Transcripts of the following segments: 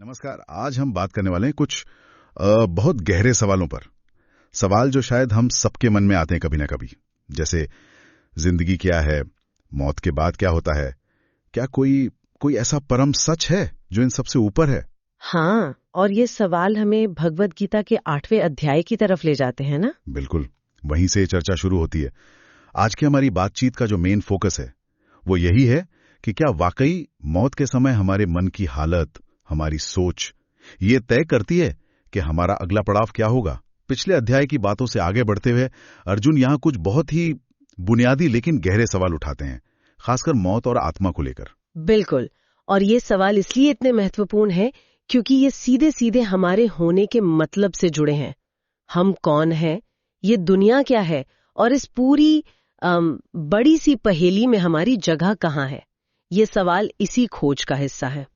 नमस्कार। आज हम बात करने वाले हैं कुछ बहुत गहरे सवालों पर। सवाल जो शायद हम सबके मन में आते हैं कभी ना कभी, जैसे जिंदगी क्या है, मौत के बाद क्या होता है, क्या कोई कोई ऐसा परम सच है जो इन सबसे ऊपर है। हाँ, और ये सवाल हमें भगवत गीता के 8वें अध्याय की तरफ ले जाते हैं ना। बिल्कुल, वहीं से चर्चा शुरू होती है। आज की हमारी बातचीत का जो मेन फोकस है वो यही है कि क्या वाकई मौत के समय हमारे मन की हालत, हमारी सोच ये तय करती है कि हमारा अगला पड़ाव क्या होगा। पिछले अध्याय की बातों से आगे बढ़ते हुए अर्जुन यहाँ कुछ बहुत ही बुनियादी लेकिन गहरे सवाल उठाते हैं, खासकर मौत और आत्मा को लेकर। बिल्कुल, और ये सवाल इसलिए इतने महत्वपूर्ण है क्योंकि ये सीधे सीधे हमारे होने के मतलब से जुड़े हैं। हम कौन हैं, ये दुनिया क्या है, और इस पूरी बड़ी सी पहेली में हमारी जगह कहाँ है। ये सवाल इसी खोज का हिस्सा है।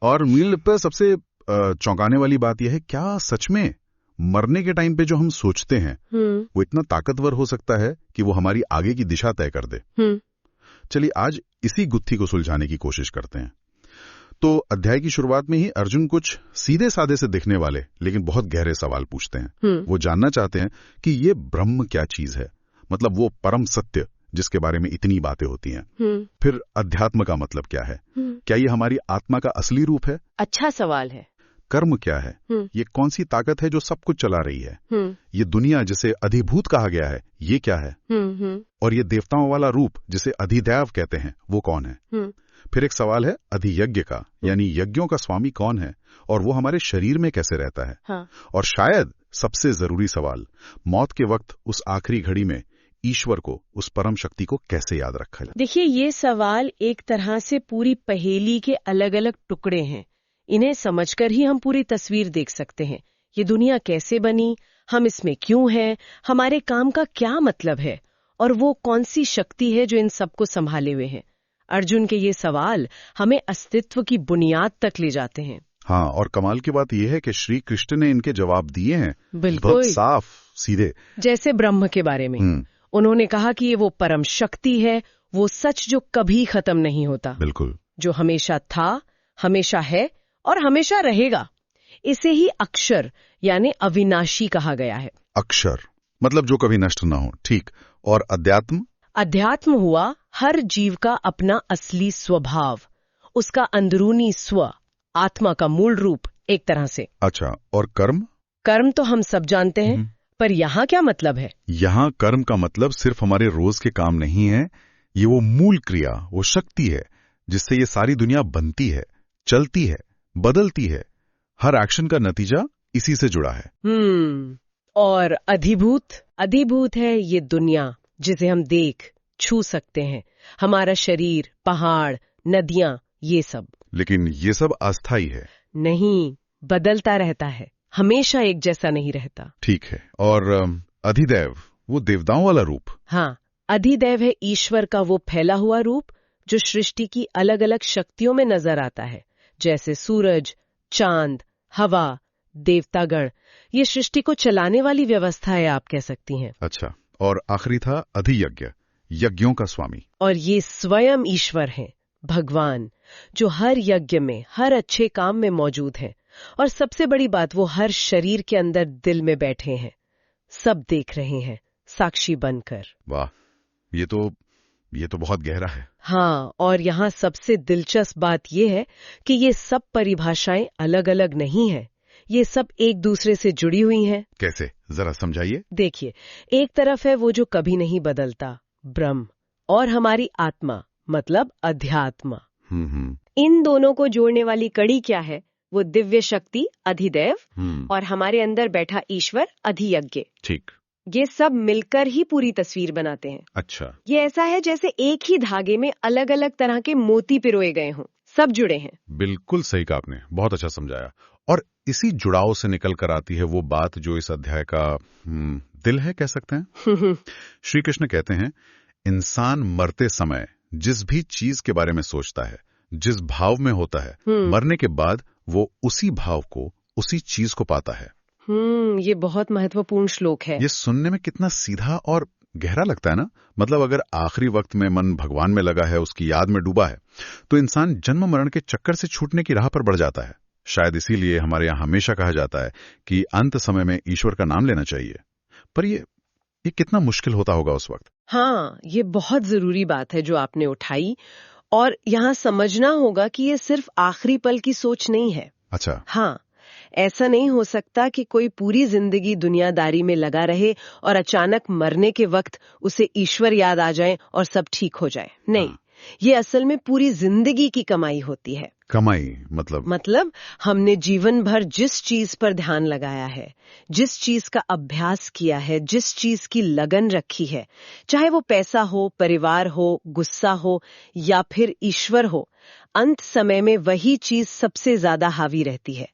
और मील पर सबसे चौंकाने वाली बात यह है, क्या सच में मरने के टाइम पे जो हम सोचते हैं वो इतना ताकतवर हो सकता है कि वो हमारी आगे की दिशा तय कर दे। चलिए आज इसी गुत्थी को सुलझाने की कोशिश करते हैं। तो अध्याय की शुरुआत में ही अर्जुन कुछ सीधे साधे से दिखने वाले लेकिन बहुत गहरे सवाल पूछते हैं। वो जानना चाहते हैं कि ये ब्रह्म क्या चीज है, मतलब वो परम सत्य जिसके बारे में इतनी बातें होती हैं। फिर अध्यात्म का मतलब क्या है, क्या ये हमारी आत्मा का असली रूप है? अच्छा सवाल है। कर्म क्या है, ये कौन सी ताकत है जो सब कुछ चला रही है? ये दुनिया जिसे अधिभूत कहा गया है, ये क्या है? और ये देवताओं वाला रूप जिसे अधिदैव कहते हैं, वो कौन है? फिर एक सवाल है अधियज्ञ का, यानी यज्ञों का स्वामी कौन है और वो हमारे शरीर में कैसे रहता है? हाँ। और शायद सबसे जरूरी सवाल, मौत के वक्त उस आखिरी घड़ी में ईश्वर को, उस परम शक्ति को कैसे याद रखा जाए? देखिए, ये सवाल एक तरह से पूरी पहेली के अलग अलग टुकड़े हैं। इन्हें समझकर ही हम पूरी तस्वीर देख सकते हैं। ये दुनिया कैसे बनी, हम इसमें क्यों हैं, हमारे काम का क्या मतलब है, और वो कौन सी शक्ति है जो इन सबको संभाले हुए है। अर्जुन के ये सवाल हमें अस्तित्व की बुनियाद तक ले जाते हैं। हाँ, और कमाल की बात यह है कि श्री कृष्ण ने इनके जवाब दिए हैं, बिल्कुल साफ सीधे। जैसे ब्रह्म के बारे में उन्होंने कहा कि ये वो परम शक्ति है, वो सच जो कभी खत्म नहीं होता, बिल्कुल, जो हमेशा था, हमेशा है और हमेशा रहेगा। इसे ही अक्षर यानी अविनाशी कहा गया है। अक्षर मतलब जो कभी नष्ट ना हो, ठीक। और अध्यात्म? अध्यात्म हुआ हर जीव का अपना असली स्वभाव, उसका अंदरूनी स्व, आत्मा का मूल रूप एक तरह से। अच्छा, और कर्म? कर्म तो हम सब जानते हैं, पर यहाँ क्या मतलब है? यहाँ कर्म का मतलब सिर्फ हमारे रोज के काम नहीं है, ये वो मूल क्रिया, वो शक्ति है जिससे ये सारी दुनिया बनती है, चलती है, बदलती है। हर एक्शन का नतीजा इसी से जुड़ा है। और अधिभूत है ये दुनिया जिसे हम देख छू सकते हैं, हमारा शरीर, पहाड़, नदियां, ये सब। लेकिन ये सब अस्थायी है। नहीं, बदलता रहता है, हमेशा एक जैसा नहीं रहता। ठीक है। और अधिदैव, वो देवताओं वाला रूप? हाँ, अधिदैव है ईश्वर का वो फैला हुआ रूप जो सृष्टि की अलग अलग शक्तियों में नजर आता है, जैसे सूरज, चांद, हवा, देवतागण। ये सृष्टि को चलाने वाली व्यवस्था है, आप कह सकती हैं। अच्छा, और आखिरी था अधियज्ञ, यज्ञों का स्वामी। और ये स्वयं ईश्वर हैं, भगवान, जो हर यज्ञ में, हर अच्छे काम में मौजूद हैं। और सबसे बड़ी बात, वो हर शरीर के अंदर दिल में बैठे हैं, सब देख रहे हैं, साक्षी बनकर। वाह, ये तो बहुत गहरा है। हाँ, और यहाँ सबसे दिलचस्प बात यह है कि ये सब परिभाषाएं अलग अलग नहीं है, ये सब एक दूसरे से जुड़ी हुई हैं। कैसे, जरा समझाइए। देखिए, एक तरफ है वो जो कभी नहीं बदलता, ब्रह्म, और हमारी आत्मा मतलब अध्यात्म। इन दोनों को जोड़ने वाली कड़ी क्या है? वो दिव्य शक्ति अधिदैव और हमारे अंदर बैठा ईश्वर अधियज्ञ। ठीक। ये सब मिलकर ही पूरी तस्वीर बनाते हैं। अच्छा, ये ऐसा है जैसे एक ही धागे में अलग अलग तरह के मोती पिरोए गए हों, सब जुड़े हैं। बिल्कुल सही कहा आपने, बहुत अच्छा समझाया। और इसी जुड़ाव से निकल कर आती है वो बात जो इस अध्याय का दिल है, कह सकते हैं। श्री कृष्ण कहते हैं, इंसान मरते समय जिस भी चीज के बारे में सोचता है, जिस भाव में होता है, मरने के बाद वो उसी भाव को, उसी चीज को पाता है। ये बहुत महत्वपूर्ण श्लोक है। ये सुनने में कितना सीधा और गहरा लगता है ना। मतलब अगर आखिरी वक्त में मन भगवान में लगा है, उसकी याद में डूबा है, तो इंसान जन्म मरण के चक्कर से छूटने की राह पर बढ़ जाता है। शायद इसीलिए हमारे यहाँ हमेशा कहा जाता है कि अंत समय में ईश्वर का नाम लेना चाहिए। पर ये कितना मुश्किल होता होगा उस वक्त। हाँ, ये बहुत जरूरी बात है जो आपने उठाई, और यहाँ समझना होगा कि ये सिर्फ आखिरी पल की सोच नहीं है। अच्छा। हाँ, ऐसा नहीं हो सकता कि कोई पूरी जिंदगी दुनियादारी में लगा रहे और अचानक मरने के वक्त उसे ईश्वर याद आ जाए और सब ठीक हो जाए। नहीं, ये असल में पूरी जिंदगी की कमाई होती है। कमाई मतलब हमने जीवन भर जिस चीज पर ध्यान लगाया है, जिस चीज का अभ्यास किया है, जिस चीज की लगन रखी है, चाहे वो पैसा हो, परिवार हो, गुस्सा हो या फिर ईश्वर हो, अंत समय में वही चीज सबसे ज्यादा हावी रहती है।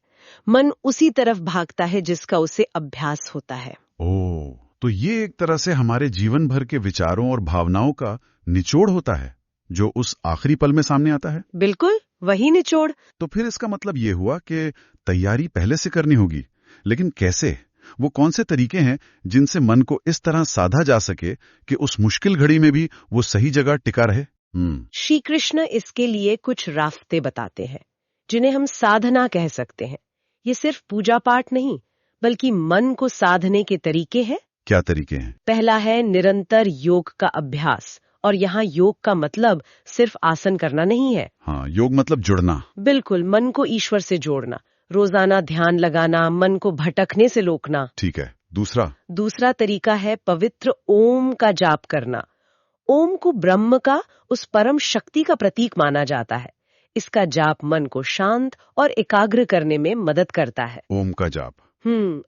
मन उसी तरफ भागता है जिसका उसे अभ्यास होता है। ओह, तो ये एक तरह से हमारे जीवन भर के विचारों और भावनाओं का निचोड़ होता है जो उस आखिरी पल में सामने आता है। बिल्कुल वही निचोड़। तो फिर इसका मतलब ये हुआ कि तैयारी पहले से करनी होगी, लेकिन कैसे? वो कौन से तरीके हैं जिनसे मन को इस तरह साधा जा सके कि उस मुश्किल घड़ी में भी वो सही जगह टिका रहे? श्री कृष्ण इसके लिए कुछ रास्ते बताते हैं जिन्हें हम साधना कह सकते हैं। ये सिर्फ पूजा पाठ नहीं, बल्कि मन को साधने के तरीके हैं। क्या तरीके हैं? पहला है निरंतर योग का अभ्यास, और यहाँ योग का मतलब सिर्फ आसन करना नहीं है। हाँ, योग मतलब जुड़ना। बिल्कुल, मन को ईश्वर से जोड़ना, रोजाना ध्यान लगाना, मन को भटकने से रोकना। ठीक है। दूसरा तरीका है पवित्र ओम का जाप करना। ओम को ब्रह्म का, उस परम शक्ति का प्रतीक माना जाता है। इसका जाप मन को शांत और एकाग्र करने में मदद करता है। ओम का जाप।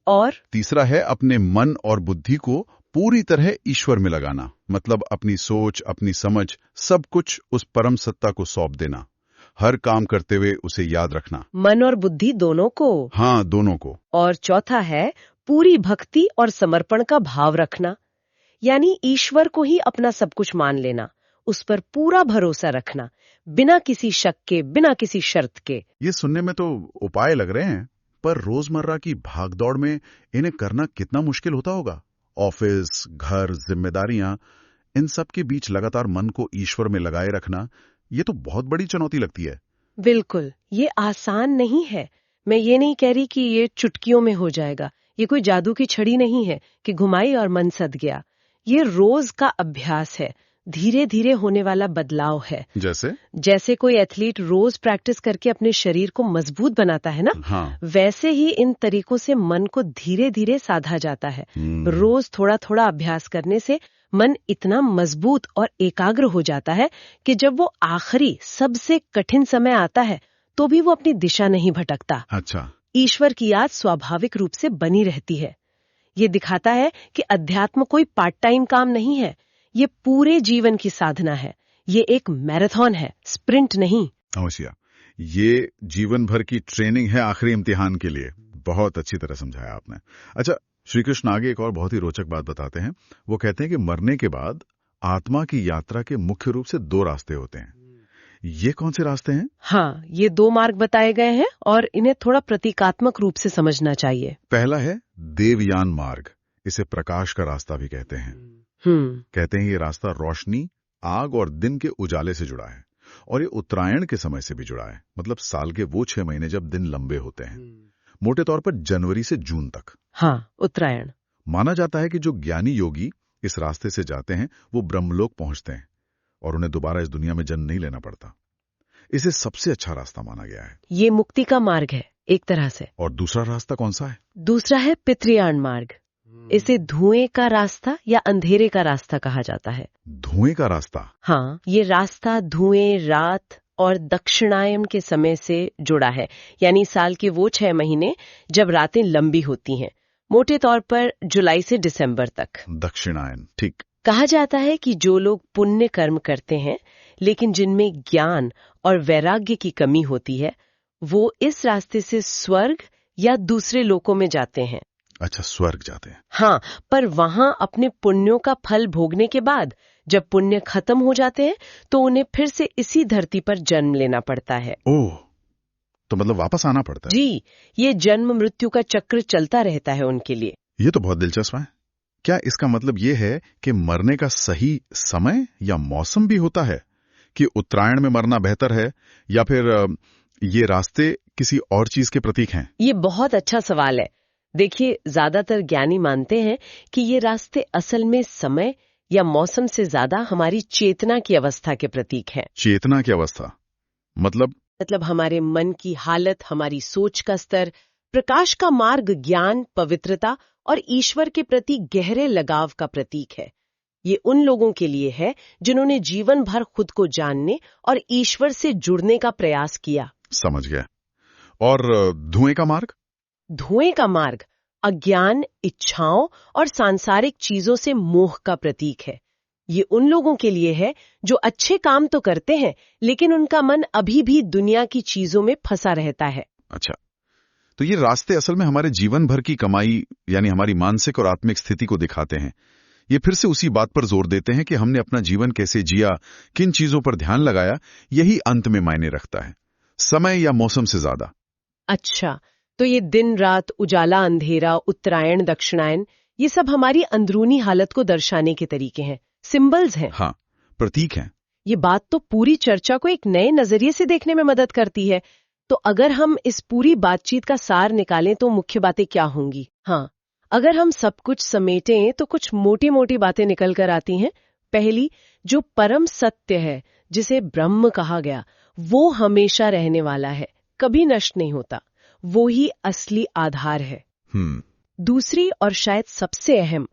और तीसरा है अपने मन और बुद्धि को पूरी तरह ईश्वर में लगाना, मतलब अपनी सोच, अपनी समझ, सब कुछ उस परम सत्ता को सौंप देना। हर काम करते हुए उसे याद रखना। मन और बुद्धि दोनों को? हाँ, दोनों को। और चौथा है पूरी भक्ति और समर्पण का भाव रखना, यानी ईश्वर को ही अपना सब कुछ मान लेना, उस पर पूरा भरोसा रखना, बिना किसी शक के, बिना किसी शर्त के। ये सुनने में तो उपाय लग रहे हैं, पर रोजमर्रा की भागदौड़ में इन्हें करना कितना मुश्किल होता होगा। ऑफिस, घर, जिम्मेदारियां, इन सब के बीच लगातार मन को ईश्वर में लगाए रखना, ये तो बहुत बड़ी चुनौती लगती है। बिल्कुल, ये आसान नहीं है। मैं ये नहीं कह रही कि ये चुटकियों में हो जाएगा। ये कोई जादू की छड़ी नहीं है कि घुमाई और मन सद गया। ये रोज का अभ्यास है, धीरे धीरे होने वाला बदलाव है। जैसे कोई एथलीट रोज प्रैक्टिस करके अपने शरीर को मजबूत बनाता है ना, हाँ। वैसे ही इन तरीकों से मन को धीरे धीरे साधा जाता है। रोज थोड़ा थोड़ा अभ्यास करने से मन इतना मजबूत और एकाग्र हो जाता है कि जब वो आखिरी सबसे कठिन समय आता है तो भी वो अपनी दिशा नहीं भटकता। अच्छा। ईश्वर की याद स्वाभाविक रूप से बनी रहती है। ये दिखाता है कि अध्यात्म कोई पार्ट टाइम काम नहीं है, ये पूरे जीवन की साधना है। ये एक मैराथन है, स्प्रिंट नहीं। अवश्य, ये जीवन भर की ट्रेनिंग है आखिरी इम्तिहान के लिए। बहुत अच्छी तरह समझाया आपने। अच्छा, श्री कृष्ण आगे एक और बहुत ही रोचक बात बताते हैं। वो कहते हैं कि मरने के बाद आत्मा की यात्रा के मुख्य रूप से 2 रास्ते होते हैं। ये कौन से रास्ते हैं? हाँ, ये 2 मार्ग बताए गए हैं और इन्हें थोड़ा प्रतीकात्मक रूप से समझना चाहिए। पहला है देवयान मार्ग, इसे प्रकाश का रास्ता भी कहते हैं। कहते हैं ये रास्ता रोशनी, आग और दिन के उजाले से जुड़ा है, और ये उत्तरायण के समय से भी जुड़ा है, मतलब साल के वो 6 महीने जब दिन लंबे होते हैं। मोटे तौर पर जनवरी से जून तक। हाँ, उत्तरायण। माना जाता है कि जो ज्ञानी योगी इस रास्ते से जाते हैं वो ब्रह्मलोक पहुंचते हैं और उन्हें दोबारा इस दुनिया में जन्म नहीं लेना पड़ता। इसे सबसे अच्छा रास्ता माना गया है। ये मुक्ति का मार्ग है एक तरह से। और दूसरा रास्ता कौन सा है? दूसरा है पितृयान मार्ग। इसे धुएं का रास्ता या अंधेरे का रास्ता कहा जाता है। धुएं का रास्ता? हाँ, ये रास्ता धुएं, रात और दक्षिणायन के समय से जुड़ा है, यानी साल के वो 6 महीने जब रातें लंबी होती हैं, मोटे तौर पर जुलाई से दिसंबर तक। दक्षिणायन, ठीक। कहा जाता है कि जो लोग पुण्य कर्म करते हैं लेकिन जिनमें ज्ञान और वैराग्य की कमी होती है, वो इस रास्ते से स्वर्ग या दूसरे लोकों में जाते हैं। अच्छा, स्वर्ग जाते हैं। हाँ, पर वहां अपने पुण्यों का फल भोगने के बाद जब पुण्य खत्म हो जाते हैं तो उन्हें फिर से इसी धरती पर जन्म लेना पड़ता है। ओह, तो मतलब वापस आना पड़ता है? जी, ये जन्म मृत्यु का चक्र चलता रहता है उनके लिए। ये तो बहुत दिलचस्प है। क्या इसका मतलब ये है कि मरने का सही समय या मौसम भी होता है, कि उत्तरायण में मरना बेहतर है, या फिर ये रास्ते किसी और चीज के प्रतीक हैं? ये बहुत अच्छा सवाल है। देखिए, ज्यादातर ज्ञानी मानते हैं कि ये रास्ते असल में समय या मौसम से ज्यादा हमारी चेतना की अवस्था के प्रतीक हैं। चेतना की अवस्था मतलब हमारे मन की हालत, हमारी सोच का स्तर, प्रकाश का मार्ग ज्ञान, पवित्रता और ईश्वर के प्रति गहरे लगाव का प्रतीक है। ये उन लोगों के लिए है जिन्होंने जीवन भर खुद को जानने और ईश्वर से जुड़ने का प्रयास किया। समझ गया। और धुएं का मार्ग? धुएं का मार्ग अज्ञान, इच्छाओं और सांसारिक चीजों से मोह का प्रतीक है। ये उन लोगों के लिए है जो अच्छे काम तो करते हैं, लेकिन उनका मन अभी भी दुनिया की चीजों में फंसा रहता है। अच्छा, तो ये रास्ते असल में हमारे जीवन भर की कमाई यानी हमारी मानसिक और आत्मिक स्थिति को दिखाते हैं। ये फिर से उसी बात पर जोर देते हैं कि हमने अपना जीवन कैसे जिया, किन चीजों पर ध्यान लगाया, यही अंत में मायने रखता है, समय या मौसम से ज्यादा। अच्छा, तो ये दिन रात, उजाला अंधेरा, उत्तरायण दक्षिणायन, ये सब हमारी अंदरूनी हालत को दर्शाने के तरीके हैं, सिंबल्स हैं। हाँ, प्रतीक हैं। ये बात तो पूरी चर्चा को एक नए नजरिए से देखने में मदद करती है। तो अगर हम इस पूरी बातचीत का सार निकालें तो मुख्य बातें क्या होंगी? हाँ, अगर हम सब कुछ समेटें तो कुछ मोटी मोटी बातें निकल कर आती हैं। पहली, जो परम सत्य है, जिसे ब्रह्म कहा गया, वो हमेशा रहने वाला है, कभी नष्ट नहीं होता, वो ही असली आधार है। दूसरी और शायद सबसे अहम,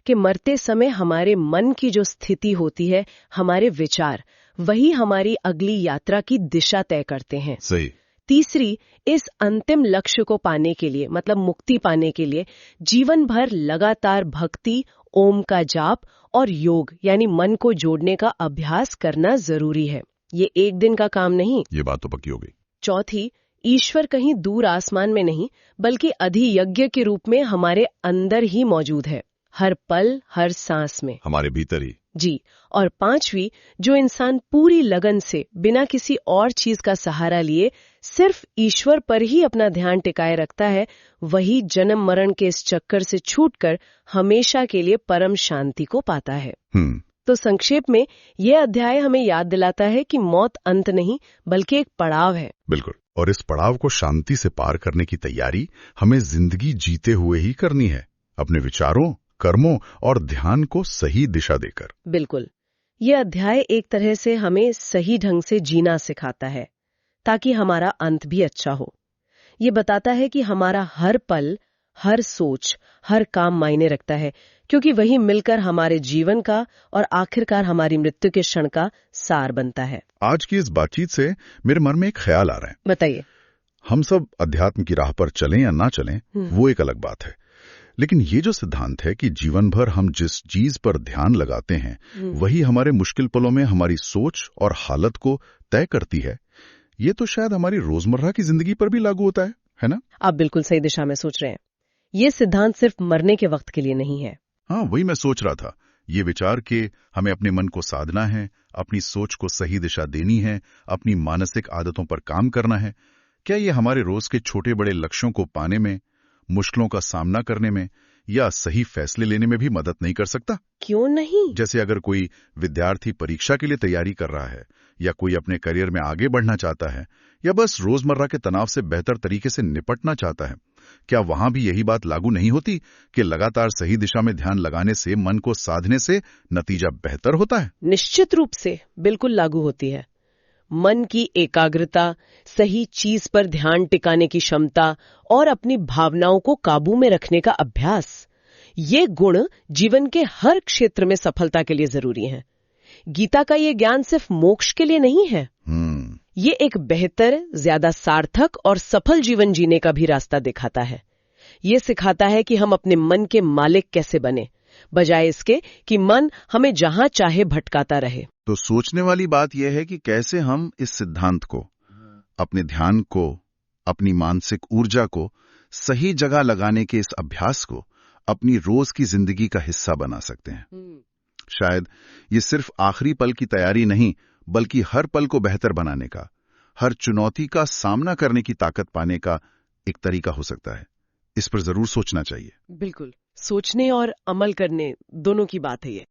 कि मरते समय हमारे मन की जो स्थिति होती है, हमारे विचार, वही हमारी अगली यात्रा की दिशा तय करते हैं। सही। तीसरी, इस अंतिम लक्ष्य को पाने के लिए, मतलब मुक्ति पाने के लिए, जीवन भर लगातार भक्ति, ओम का जाप और योग यानी मन को जोड़ने का अभ्यास करना जरूरी है। ये एक दिन का काम नहीं। ये बात तो पक्की हो गई। चौथी, ईश्वर कहीं दूर आसमान में नहीं, बल्कि अधियज्ञ के रूप में हमारे अंदर ही मौजूद है, हर पल, हर सांस में, हमारे भीतर ही। जी। और पांचवी, जो इंसान पूरी लगन से, बिना किसी और चीज का सहारा लिए, सिर्फ ईश्वर पर ही अपना ध्यान टिकाए रखता है, वही जन्म मरण के इस चक्कर से छूटकर हमेशा के लिए परम शांति को पाता है। तो संक्षेप में यह अध्याय हमें याद दिलाता है कि मौत अंत नहीं, बल्कि एक पड़ाव है। बिल्कुल। और इस पड़ाव को शांति से पार करने की तैयारी हमें जिंदगी जीते हुए ही करनी है, अपने विचारों, कर्मों और ध्यान को सही दिशा देकर। बिल्कुल। यह अध्याय एक तरह से हमें सही ढंग से जीना सिखाता है, ताकि हमारा अंत भी अच्छा हो। ये बताता है कि हमारा हर पल, हर सोच, हर काम मायने रखता है, क्योंकि वही मिलकर हमारे जीवन का और आखिरकार हमारी मृत्यु के क्षण का सार बनता है। आज की इस बातचीत से मेरे मन में एक ख्याल आ रहा है। बताइए। हम सब अध्यात्म की राह पर चलें या ना चलें, वो एक अलग बात है, लेकिन ये जो सिद्धांत है कि जीवन भर हम जिस चीज पर ध्यान लगाते हैं, वही हमारे मुश्किल पलों में हमारी सोच और हालत को तय करती है, ये तो शायद हमारी रोजमर्रा की जिंदगी पर भी लागू होता है ना? आप बिल्कुल सही दिशा में सोच रहे हैं। ये सिद्धांत सिर्फ मरने के वक्त के लिए नहीं है। हाँ, वही मैं सोच रहा था। ये विचार के हमें अपने मन को साधना है, अपनी सोच को सही दिशा देनी है, अपनी मानसिक आदतों पर काम करना है, क्या ये हमारे रोज के छोटे बड़े लक्ष्यों को पाने में, मुश्किलों का सामना करने में या सही फैसले लेने में भी मदद नहीं कर सकता? क्यों नहीं? जैसे अगर कोई विद्यार्थी परीक्षा के लिए तैयारी कर रहा है, या कोई अपने करियर में आगे बढ़ना चाहता है, या बस रोजमर्रा के तनाव से बेहतर तरीके से निपटना चाहता है, क्या वहां भी यही बात लागू नहीं होती कि लगातार सही दिशा में ध्यान लगाने से, मन को साधने से नतीजा बेहतर होता है? निश्चित रूप से बिल्कुल लागू होती है। मन की एकाग्रता, सही चीज पर ध्यान टिकाने की क्षमता और अपनी भावनाओं को काबू में रखने का अभ्यास, ये गुण जीवन के हर क्षेत्र में सफलता के लिए जरूरी हैं। गीता का ये ज्ञान सिर्फ मोक्ष के लिए नहीं है, ये एक बेहतर, ज्यादा सार्थक और सफल जीवन जीने का भी रास्ता दिखाता है। ये सिखाता है कि हम अपने मन के मालिक कैसे बने, बजाय इसके कि मन हमें जहां चाहे भटकाता रहे। तो सोचने वाली बात यह है कि कैसे हम इस सिद्धांत को, अपने ध्यान को, अपनी मानसिक ऊर्जा को सही जगह लगाने के इस अभ्यास को अपनी रोज की जिंदगी का हिस्सा बना सकते हैं। शायद ये सिर्फ आखिरी पल की तैयारी नहीं, बल्कि हर पल को बेहतर बनाने का, हर चुनौती का सामना करने की ताकत पाने का एक तरीका हो सकता है। इस पर जरूर सोचना चाहिए। बिल्कुल, सोचने और अमल करने दोनों की बात है ये।